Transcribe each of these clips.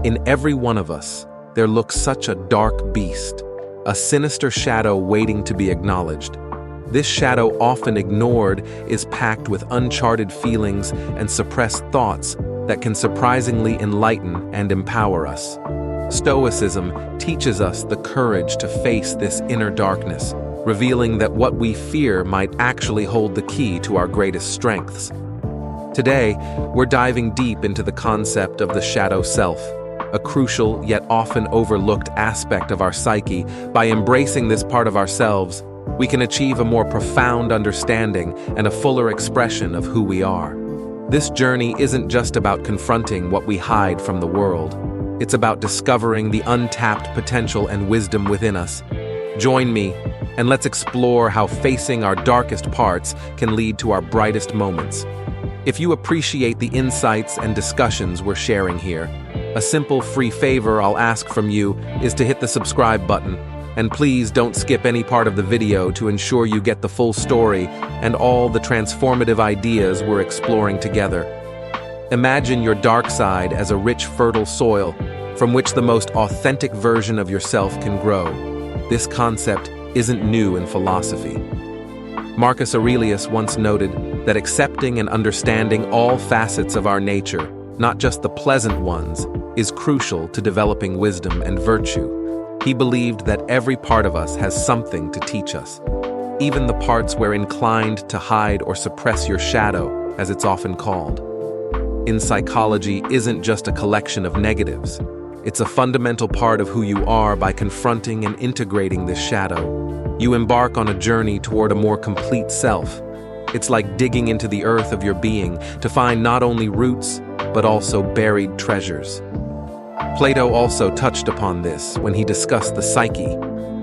In every one of us, there looks such a dark beast, a sinister shadow waiting to be acknowledged. This shadow, often ignored, is packed with uncharted feelings and suppressed thoughts that can surprisingly enlighten and empower us. Stoicism teaches us the courage to face this inner darkness, revealing that what we fear might actually hold the key to our greatest strengths. Today, we're diving deep into the concept of the shadow self, a crucial yet often overlooked aspect of our psyche. By embracing this part of ourselves, we can achieve a more profound understanding and a fuller expression of who we are. This journey isn't just about confronting what we hide from the world. It's about discovering the untapped potential and wisdom within us. Join me, and let's explore how facing our darkest parts can lead to our brightest moments. If you appreciate the insights and discussions we're sharing here, a simple free favor I'll ask from you is to hit the subscribe button. And please don't skip any part of the video to ensure you get the full story and all the transformative ideas we're exploring together. Imagine your dark side as a rich, fertile soil from which the most authentic version of yourself can grow. This concept isn't new in philosophy. Marcus Aurelius once noted that accepting and understanding all facets of our nature, not just the pleasant ones, is crucial to developing wisdom and virtue. He believed that every part of us has something to teach us, even the parts we're inclined to hide or suppress, your shadow, as it's often called. In psychology isn't just a collection of negatives. It's a fundamental part of who you are. By confronting and integrating this shadow, you embark on a journey toward a more complete self. It's like digging into the earth of your being to find not only roots, but also buried treasures. Plato also touched upon this when he discussed the psyche,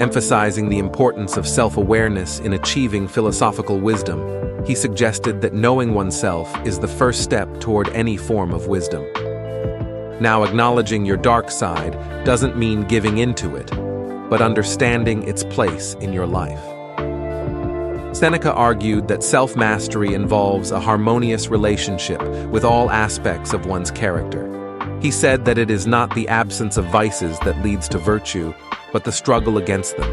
emphasizing the importance of self-awareness in achieving philosophical wisdom. He suggested that knowing oneself is the first step toward any form of wisdom. Now, acknowledging your dark side doesn't mean giving into it, but understanding its place in your life. Seneca argued that self-mastery involves a harmonious relationship with all aspects of one's character. He said that it is not the absence of vices that leads to virtue, but the struggle against them.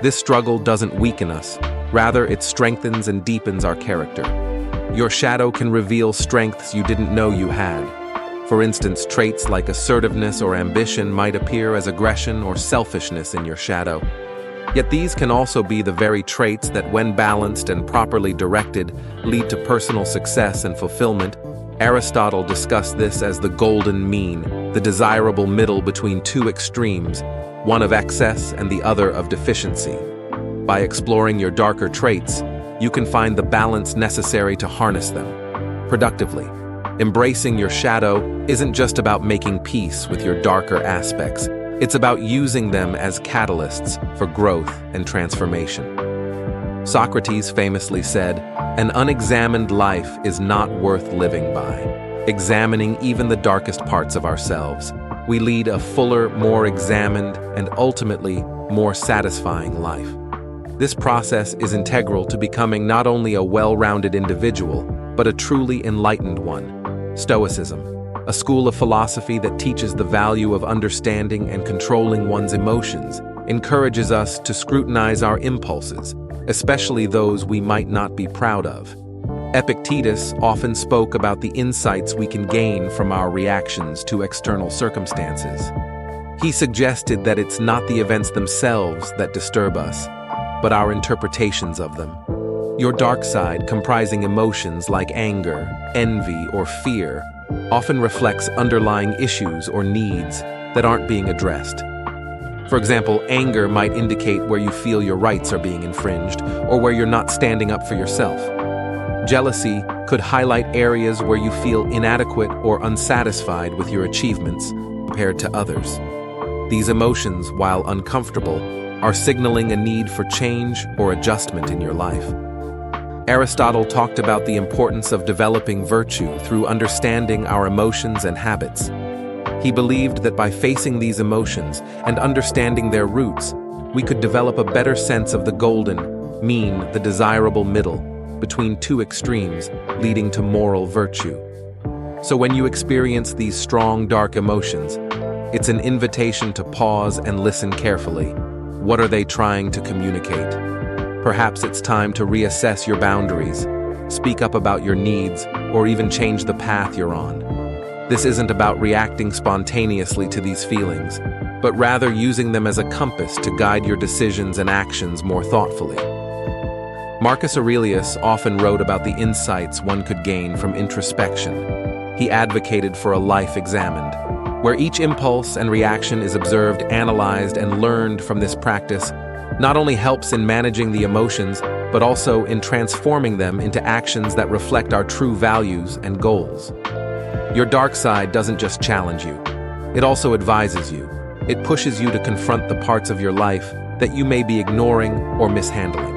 This struggle doesn't weaken us, rather it strengthens and deepens our character. Your shadow can reveal strengths you didn't know you had. For instance, traits like assertiveness or ambition might appear as aggression or selfishness in your shadow. Yet these can also be the very traits that, when balanced and properly directed, lead to personal success and fulfillment. Aristotle discussed this as the golden mean, the desirable middle between two extremes, one of excess and the other of deficiency. By exploring your darker traits, you can find the balance necessary to harness them productively. Embracing your shadow isn't just about making peace with your darker aspects. It's about using them as catalysts for growth and transformation. Socrates famously said, "An unexamined life is not worth living by." Examining even the darkest parts of ourselves, we lead a fuller, more examined, and ultimately more satisfying life. This process is integral to becoming not only a well-rounded individual, but a truly enlightened one. Stoicism, a school of philosophy that teaches the value of understanding and controlling one's emotions, encourages us to scrutinize our impulses, especially those we might not be proud of. Epictetus often spoke about the insights we can gain from our reactions to external circumstances. He suggested that it's not the events themselves that disturb us, but our interpretations of them. Your dark side, comprising emotions like anger, envy, or fear, often reflects underlying issues or needs that aren't being addressed. For example, anger might indicate where you feel your rights are being infringed or where you're not standing up for yourself. Jealousy could highlight areas where you feel inadequate or unsatisfied with your achievements compared to others. These emotions, while uncomfortable, are signaling a need for change or adjustment in your life. Aristotle talked about the importance of developing virtue through understanding our emotions and habits. He believed that by facing these emotions and understanding their roots, we could develop a better sense of the golden mean, the desirable middle, between two extremes, leading to moral virtue. So when you experience these strong, dark emotions, It's an invitation to pause and listen carefully. What are they trying to communicate? Perhaps it's time to reassess your boundaries, speak up about your needs, or even change the path you're on. This isn't about reacting spontaneously to these feelings, but rather using them as a compass to guide your decisions and actions more thoughtfully. Marcus Aurelius often wrote about the insights one could gain from introspection. He advocated for a life examined, where each impulse and reaction is observed, analyzed, and learned from. This practice not only helps in managing the emotions, but also in transforming them into actions that reflect our true values and goals. Your dark side doesn't just challenge you, it also advises you. It pushes you to confront the parts of your life that you may be ignoring or mishandling.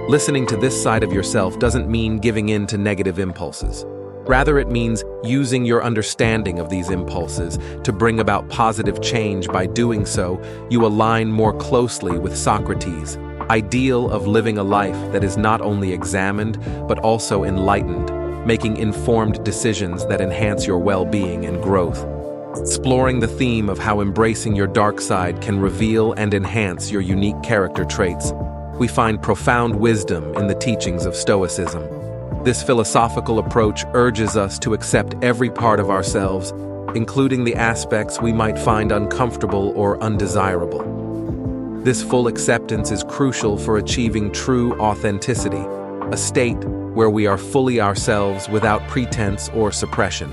Listening to this side of yourself doesn't mean giving in to negative impulses. Rather, it means using your understanding of these impulses to bring about positive change. By doing so, you align more closely with Socrates' ideal of living a life that is not only examined, but also enlightened, making informed decisions that enhance your well-being and growth. Exploring the theme of how embracing your dark side can reveal and enhance your unique character traits, we find profound wisdom in the teachings of Stoicism. This philosophical approach urges us to accept every part of ourselves, including the aspects we might find uncomfortable or undesirable. This full acceptance is crucial for achieving true authenticity, a state where we are fully ourselves without pretense or suppression.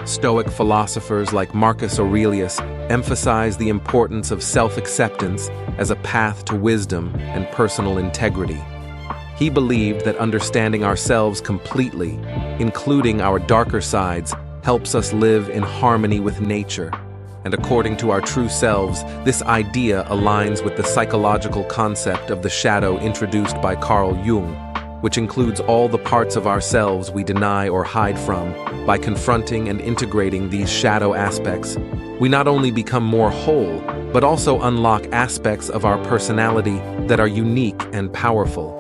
Stoic philosophers like Marcus Aurelius emphasize the importance of self-acceptance as a path to wisdom and personal integrity. He believed that understanding ourselves completely, including our darker sides, helps us live in harmony with nature. And according to our true selves, this idea aligns with the psychological concept of the shadow introduced by Carl Jung, which includes all the parts of ourselves we deny or hide from. By confronting and integrating these shadow aspects, we not only become more whole, but also unlock aspects of our personality that are unique and powerful.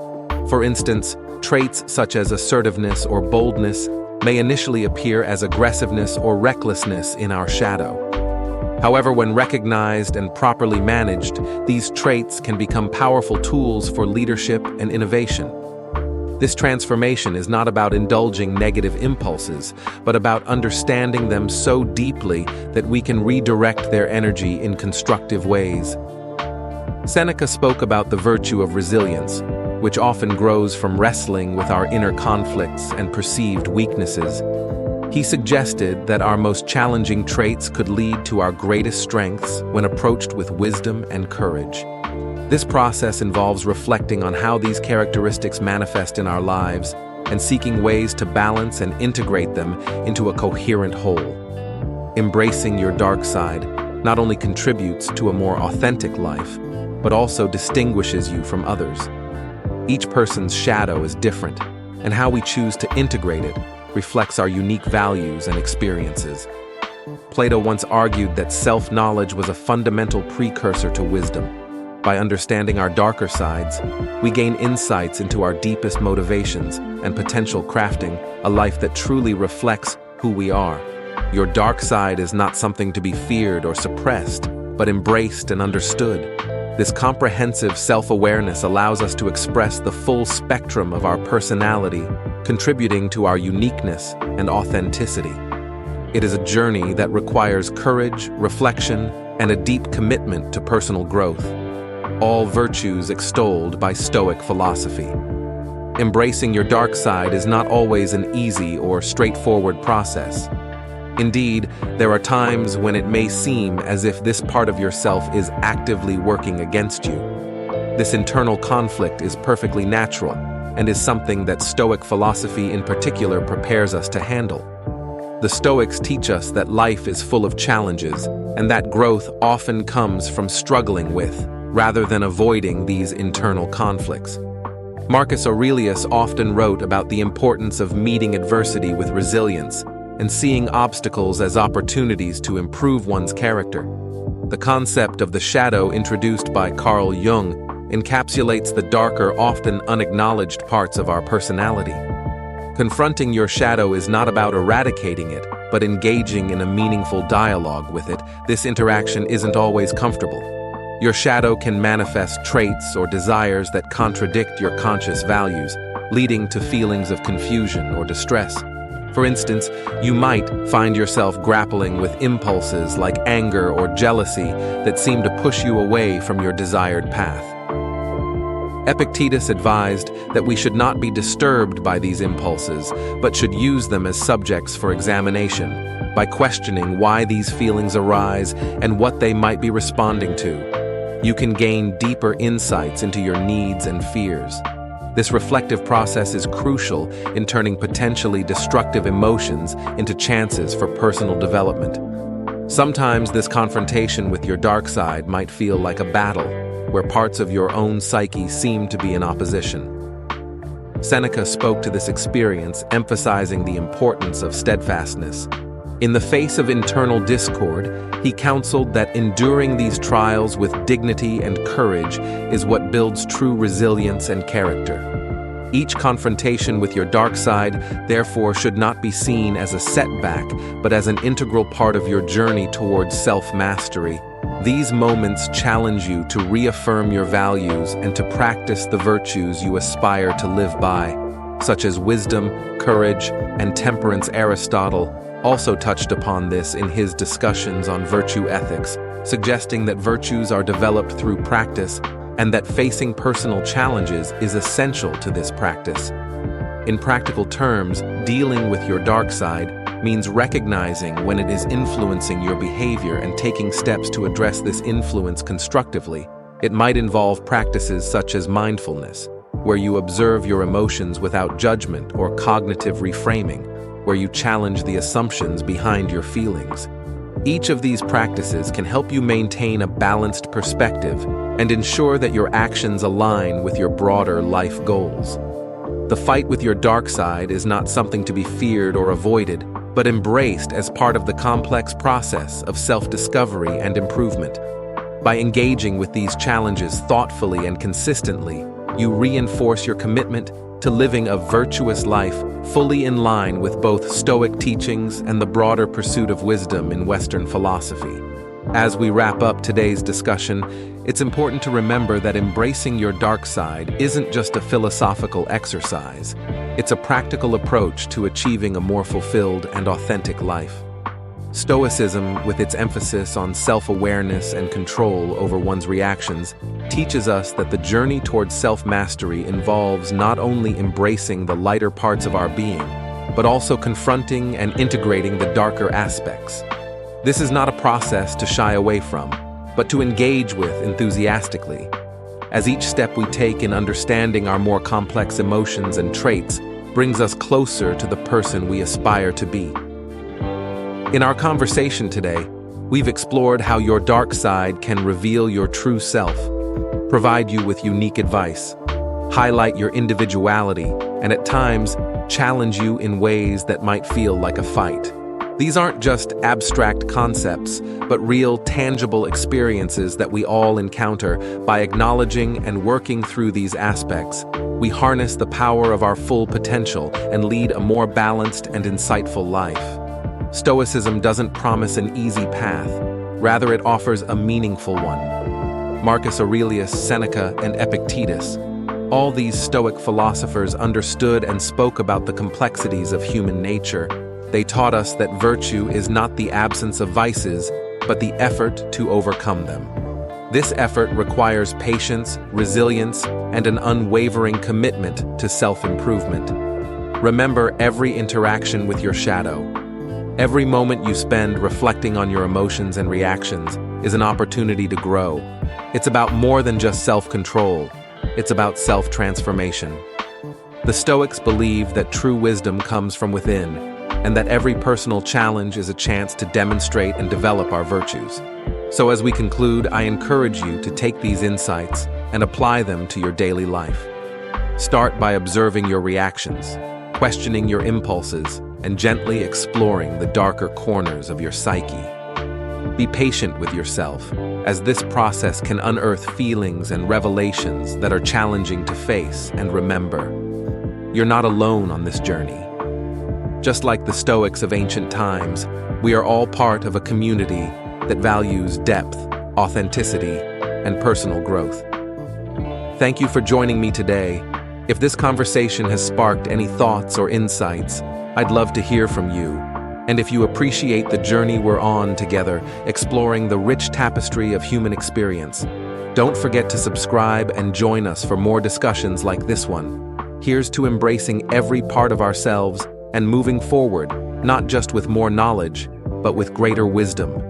For instance, traits such as assertiveness or boldness may initially appear as aggressiveness or recklessness in our shadow. However, when recognized and properly managed, these traits can become powerful tools for leadership and innovation. This transformation is not about indulging negative impulses, but about understanding them so deeply that we can redirect their energy in constructive ways. Seneca spoke about the virtue of resilience, which often grows from wrestling with our inner conflicts and perceived weaknesses. He suggested that our most challenging traits could lead to our greatest strengths when approached with wisdom and courage. This process involves reflecting on how these characteristics manifest in our lives and seeking ways to balance and integrate them into a coherent whole. Embracing your dark side not only contributes to a more authentic life, but also distinguishes you from others. Each person's shadow is different, and how we choose to integrate it reflects our unique values and experiences. Plato once argued that self-knowledge was a fundamental precursor to wisdom. By understanding our darker sides, we gain insights into our deepest motivations and potential, crafting a life that truly reflects who we are. Your dark side is not something to be feared or suppressed, but embraced and understood. This comprehensive self-awareness allows us to express the full spectrum of our personality, contributing to our uniqueness and authenticity. It is a journey that requires courage, reflection, and a deep commitment to personal growth, all virtues extolled by Stoic philosophy. Embracing your dark side is not always an easy or straightforward process. Indeed, there are times when it may seem as if this part of yourself is actively working against you. This internal conflict is perfectly natural and is something that Stoic philosophy in particular prepares us to handle. The Stoics teach us that life is full of challenges and that growth often comes from struggling with, rather than avoiding, these internal conflicts. Marcus Aurelius often wrote about the importance of meeting adversity with resilience and seeing obstacles as opportunities to improve one's character. The concept of the shadow introduced by Carl Jung encapsulates the darker, often unacknowledged parts of our personality. Confronting your shadow is not about eradicating it, but engaging in a meaningful dialogue with it, this interaction isn't always comfortable. Your shadow can manifest traits or desires that contradict your conscious values, leading to feelings of confusion or distress. For instance, you might find yourself grappling with impulses like anger or jealousy that seem to push you away from your desired path. Epictetus advised that we should not be disturbed by these impulses, but should use them as subjects for examination, by questioning why these feelings arise and what they might be responding to. You can gain deeper insights into your needs and fears. This reflective process is crucial in turning potentially destructive emotions into chances for personal development. Sometimes this confrontation with your dark side might feel like a battle, where parts of your own psyche seem to be in opposition. Seneca spoke to this experience, emphasizing the importance of steadfastness. In the face of internal discord, he counseled that enduring these trials with dignity and courage is what builds true resilience and character. Each confrontation with your dark side, therefore, should not be seen as a setback, but as an integral part of your journey towards self-mastery. These moments challenge you to reaffirm your values and to practice the virtues you aspire to live by, such as wisdom, courage, and temperance. Aristotle also touched upon this in his discussions on virtue ethics, suggesting that virtues are developed through practice and that facing personal challenges is essential to this practice. In practical terms, dealing with your dark side means recognizing when it is influencing your behavior and taking steps to address this influence constructively. It might involve practices such as mindfulness, where you observe your emotions without judgment, or cognitive reframing, where you challenge the assumptions behind your feelings. Each of these practices can help you maintain a balanced perspective and ensure that your actions align with your broader life goals. The fight with your dark side is not something to be feared or avoided, but embraced as part of the complex process of self-discovery and improvement. By engaging with these challenges thoughtfully and consistently, you reinforce your commitment to living a virtuous life fully in line with both Stoic teachings and the broader pursuit of wisdom in Western philosophy. As we wrap up today's discussion, it's important to remember that embracing your dark side isn't just a philosophical exercise. It's a practical approach to achieving a more fulfilled and authentic life. Stoicism, with its emphasis on self-awareness and control over one's reactions, teaches us that the journey towards self-mastery involves not only embracing the lighter parts of our being, but also confronting and integrating the darker aspects. This is not a process to shy away from, but to engage with enthusiastically, as each step we take in understanding our more complex emotions and traits brings us closer to the person we aspire to be. In our conversation today, we've explored how your dark side can reveal your true self, provide you with unique advice, highlight your individuality, and at times challenge you in ways that might feel like a fight. These aren't just abstract concepts, but real, tangible experiences that we all encounter. By acknowledging and working through these aspects, we harness the power of our full potential and lead a more balanced and insightful life. Stoicism doesn't promise an easy path, rather it offers a meaningful one. Marcus Aurelius, Seneca, and Epictetus, all these Stoic philosophers understood and spoke about the complexities of human nature. They taught us that virtue is not the absence of vices, but the effort to overcome them. This effort requires patience, resilience, and an unwavering commitment to self-improvement. Remember every interaction with your shadow. Every moment you spend reflecting on your emotions and reactions is an opportunity to grow. It's about more than just self-control. It's about self-transformation. The Stoics believed that true wisdom comes from within, and that every personal challenge is a chance to demonstrate and develop our virtues. So as we conclude, I encourage you to take these insights and apply them to your daily life. Start by observing your reactions, questioning your impulses, and gently exploring the darker corners of your psyche. Be patient with yourself, as this process can unearth feelings and revelations that are challenging to face. And remember, you're not alone on this journey. Just like the Stoics of ancient times, we are all part of a community that values depth, authenticity, and personal growth. Thank you for joining me today. If this conversation has sparked any thoughts or insights, I'd love to hear from you. And if you appreciate the journey we're on together, exploring the rich tapestry of human experience, don't forget to subscribe and join us for more discussions like this one. Here's to embracing every part of ourselves and moving forward, not just with more knowledge, but with greater wisdom.